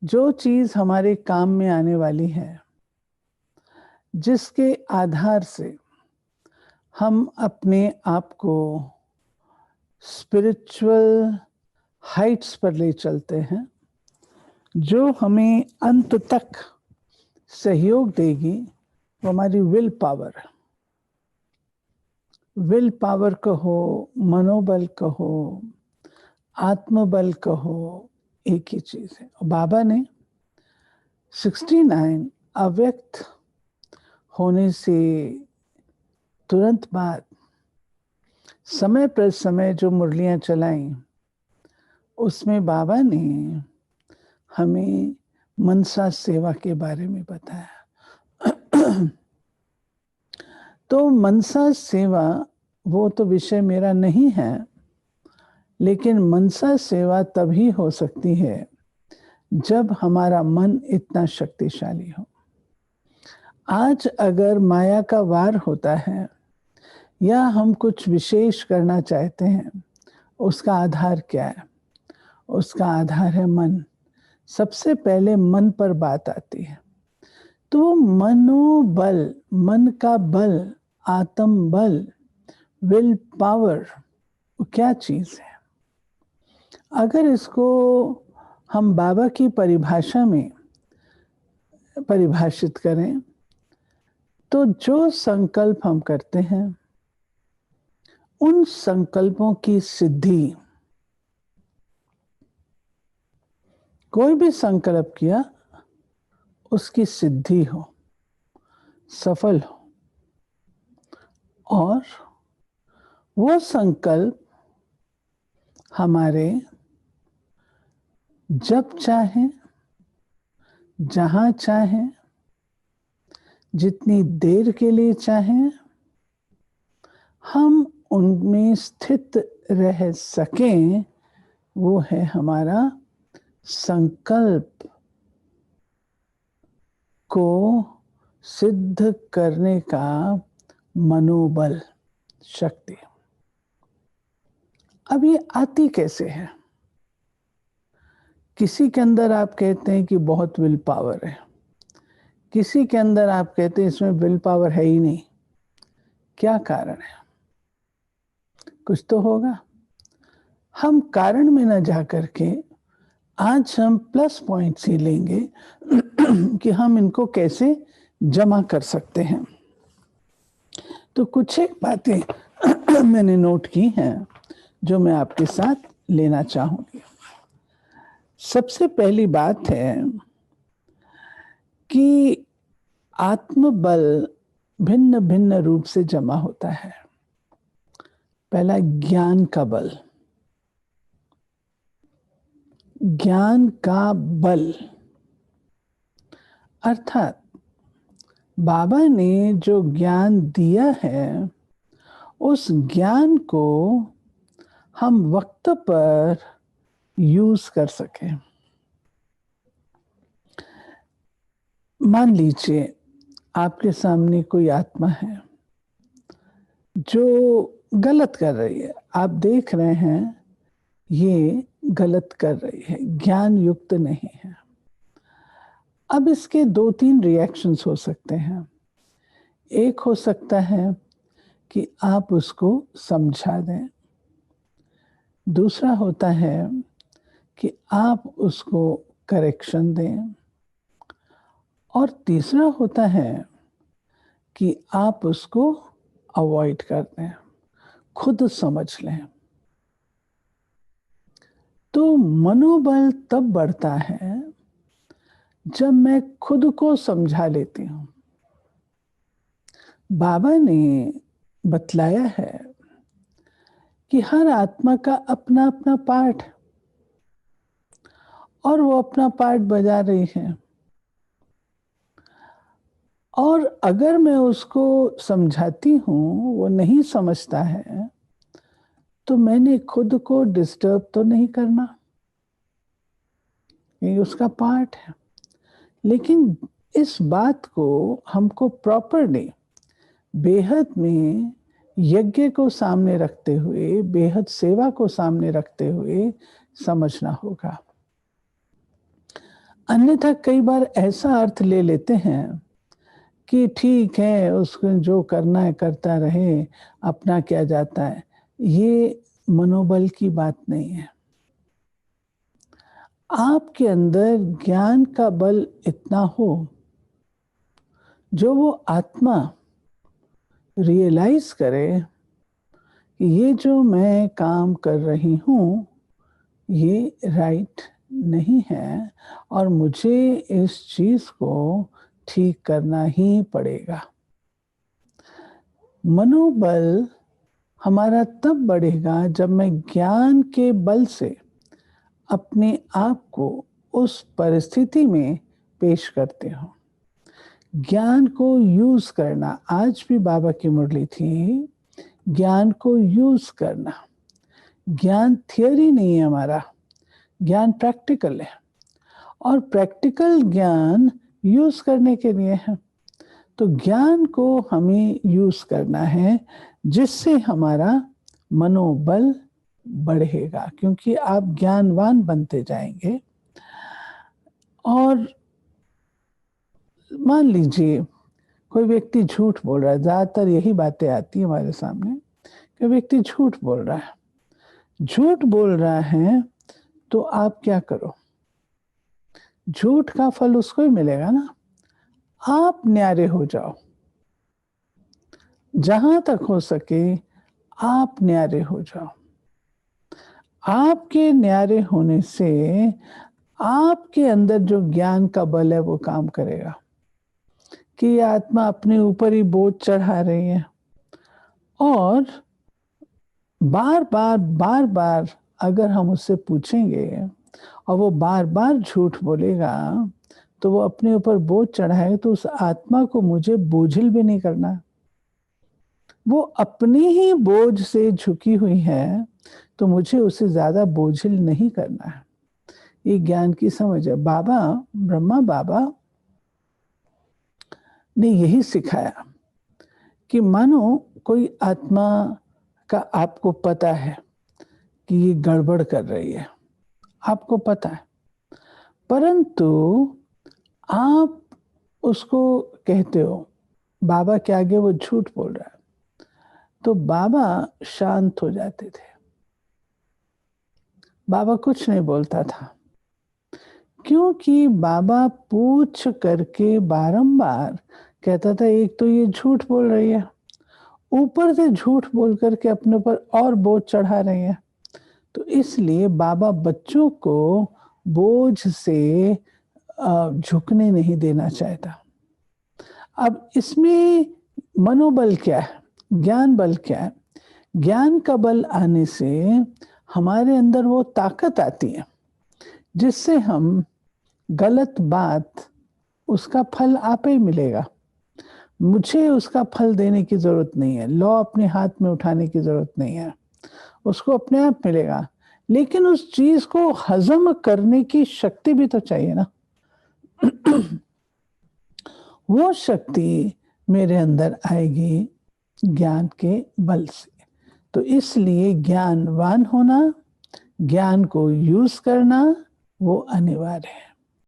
जो चीज हमारे काम में आने वाली है, जिसके आधार से हम अपने आप को स्पिरिचुअल हाइट्स पर ले चलते हैं, जो हमें अंत तक सहयोग देगी, वो हमारी विल पावर है। विल पावर कहो, मनोबल कहो, आत्मबल कहो, एक ही चीज है। बाबा ने 69 अव्यक्त होने से तुरंत बाद समय पर समय जो मुरलियां चलाई, उसमें बाबा ने हमें मनसा सेवा के बारे में बताया। तो मनसा सेवा वो तो विषय मेरा नहीं है, लेकिन मनसा सेवा तभी हो सकती है जब हमारा मन इतना शक्तिशाली हो। आज अगर माया का वार होता है या हम कुछ विशेष करना चाहते हैं, उसका आधार क्या है? उसका आधार है मन। सबसे पहले मन पर बात आती है। तो मनोबल, मन का बल, आत्म बल, विल पावर, क्या चीज है? अगर इसको हम बाबा की परिभाषा में परिभाषित करें, तो जो संकल्प हम करते हैं, उन संकल्पों की सिद्धि, कोई भी संकल्प किया उसकी सिद्धि हो, सफल हो, और वो संकल्प हमारे जब चाहे, जहां चाहे, जितनी देर के लिए चाहे, हम उनमें स्थित रह सकें, वो है हमारा संकल्प को सिद्ध करने का मनोबल, शक्ति। अब ये आती कैसे है? किसी के अंदर आप कहते हैं कि बहुत विल पावर है, किसी के अंदर आप कहते हैं इसमें विल पावर है ही नहीं। क्या कारण है? कुछ तो होगा। हम कारण में न जा करके आज हम प्लस पॉइंट्स ही लेंगे कि हम इनको कैसे जमा कर सकते हैं। तो कुछ एक बातें मैंने नोट की हैं जो मैं आपके साथ लेना चाहूंगी। सबसे पहली बात है कि आत्मबल भिन्न भिन्न रूप से जमा होता है। पहला, ज्ञान का बल, ज्ञान का बल, अर्थात बाबा ने जो ज्ञान दिया है, उस ज्ञान को हम वक्त पर यूज कर सकें। मान लीजिए आपके सामने कोई आत्मा है जो गलत कर रही है, आप देख रहे हैं ये गलत कर रही है, ज्ञान युक्त नहीं है। अब इसके 2-3 रिएक्शंस हो सकते हैं। एक हो सकता है कि आप उसको समझा दें, दूसरा होता है कि आप उसको करेक्शन दें, और तीसरा होता है कि आप उसको अवॉइड कर दें, खुद समझ लें। तो मनोबल तब बढ़ता है जब मैं खुद को समझा लेती हूं। बाबा ने बतलाया है कि हर आत्मा का अपना अपना पार्ट है और वो अपना पार्ट बजा रही है, और अगर मैं उसको समझाती हूं, वो नहीं समझता है, तो मैंने खुद को डिस्टर्ब तो नहीं करना, ये उसका पार्ट है। लेकिन इस बात को हमको प्रॉपरली बेहद में यज्ञ को सामने रखते हुए, बेहद सेवा को सामने रखते हुए समझना होगा। अन्यथा कई बार ऐसा अर्थ ले लेते हैं कि ठीक है, उसको जो करना है करता रहे, अपना क्या जाता है। ये मनोबल की बात नहीं है। आपके अंदर ज्ञान का बल इतना हो, जो वो आत्मा रियलाइज करे कि ये जो मैं काम कर रही हूँ, ये राइट नहीं है और मुझे इस चीज़ को ठीक करना ही पड़ेगा। मनोबल हमारा तब बढ़ेगा जब मैं ज्ञान के बल से अपने आप को उस परिस्थिति में पेश करते हूँ। ज्ञान को यूज करना, आज भी बाबा की मुरली थी, ज्ञान को यूज करना। ज्ञान थियरी नहीं है हमारा, ज्ञान प्रैक्टिकल है और प्रैक्टिकल ज्ञान यूज करने के लिए है। तो ज्ञान को हमें यूज करना है जिससे हमारा मनोबल बढ़ेगा, क्योंकि आप ज्ञानवान बनते जाएंगे। और मान लीजिए कोई व्यक्ति झूठ बोल रहा है, ज्यादातर यही बातें आती है हमारे सामने कि व्यक्ति झूठ बोल रहा है। झूठ बोल रहा है तो आप क्या करो, झूठ का फल उसको ही मिलेगा ना। आप न्यारे हो जाओ, जहां तक हो सके आप न्यारे हो जाओ। आपके न्यारे होने से आपके अंदर जो ज्ञान का बल है वो काम करेगा कि ये आत्मा अपने ऊपर ही बोझ चढ़ा रही है। और बार बार अगर हम उससे पूछेंगे और वो बार बार झूठ बोलेगा तो वो अपने ऊपर बोझ चढ़ाएगा, तो उस आत्मा को मुझे बोझिल भी नहीं करना। वो अपने ही बोझ से झुकी हुई है, तो मुझे उसे ज्यादा बोझिल नहीं करना है। ये ज्ञान की समझ है। बाबा, ब्रह्मा बाबा ने यही सिखाया कि मानो कोई आत्मा का आपको पता है कि ये गड़बड़ कर रही है, आपको पता है, परंतु आप उसको कहते हो बाबा के आगे वो झूठ बोल रहा है, तो बाबा शांत हो जाते थे, बाबा कुछ नहीं बोलता था, क्योंकि बाबा पूछ करके बारंबार कहता था एक तो ये झूठ बोल रही है, ऊपर से झूठ बोल करके अपने पर और बोझ चढ़ा रही है। तो इसलिए बाबा बच्चों को बोझ से झुकने नहीं देना चाहता। अब इसमें मनोबल क्या है, ज्ञान बल क्या है? ज्ञान का बल आने से हमारे अंदर वो ताकत आती है जिससे हम गलत बात, उसका फल आप ही मिलेगा। मुझे उसका फल देने की जरूरत नहीं है, लॉ अपने हाथ में उठाने की जरूरत नहीं है, उसको अपने आप मिलेगा। लेकिन उस चीज को हजम करने की शक्ति भी तो चाहिए ना। वो शक्ति मेरे अंदर आएगी ज्ञान के बल से। तो इसलिए ज्ञानवान होना, ज्ञान को यूज करना वो अनिवार्य है।